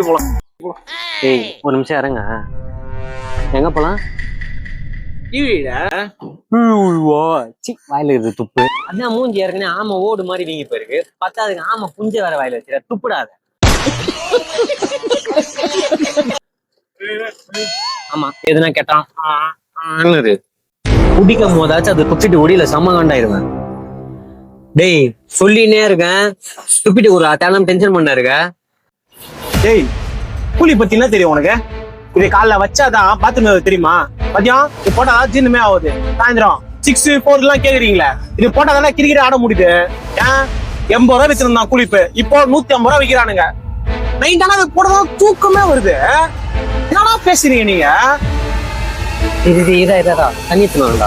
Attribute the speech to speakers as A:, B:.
A: போலாம்.
B: ஏய் ஒரு நிமிஷம் இறங்க. எங்க போலாம்? வாயில இருக்குது துப்பு. அதான் மூஞ்சி ஏற்கனவே ஆமை ஓடு மாதிரி வீங்கி போயிருக்கு. பத்தாதுக்கு ஆமை புஞ்ச வேற வாயில வச்சிருக்க. துப்புடாத. ஆமா எதுனா கேட்டான் குடிக்கும் போதாச்சும் அது துப்பிட்டு ஒடியில சம்மகாண்டாயிருவேன். டேய் சொல்லினே இருக்கேன், துப்பிட்டு ஒரு தேனம் டென்ஷன் பண்ண இருக்க.
A: டேய் கூலி பத்தி என்ன தெரியும் உனக்கு? இதை காலைல வச்சாதான் பாத்துருந்தது தெரியுமா? மதியம் இது போட்டா ஜீர்ணமே ஆகுது. சாயந்தரம் 6, 4 எல்லாம் கேக்குறீங்களே, இது போட்டா தானே கிரிக்கெட் ஆட முடியுது. ஏன் 80 ரூபா வச்சிருந்தான் கூலிப்பு, இப்போ 150 ரூபா விற்கிறானுங்க. நைட் ஆனா அது போட்டதான் தூக்கமே வருது. என்னடா பேசுறீங்க நீங்க?
B: இதா தண்ணி தூண்டா.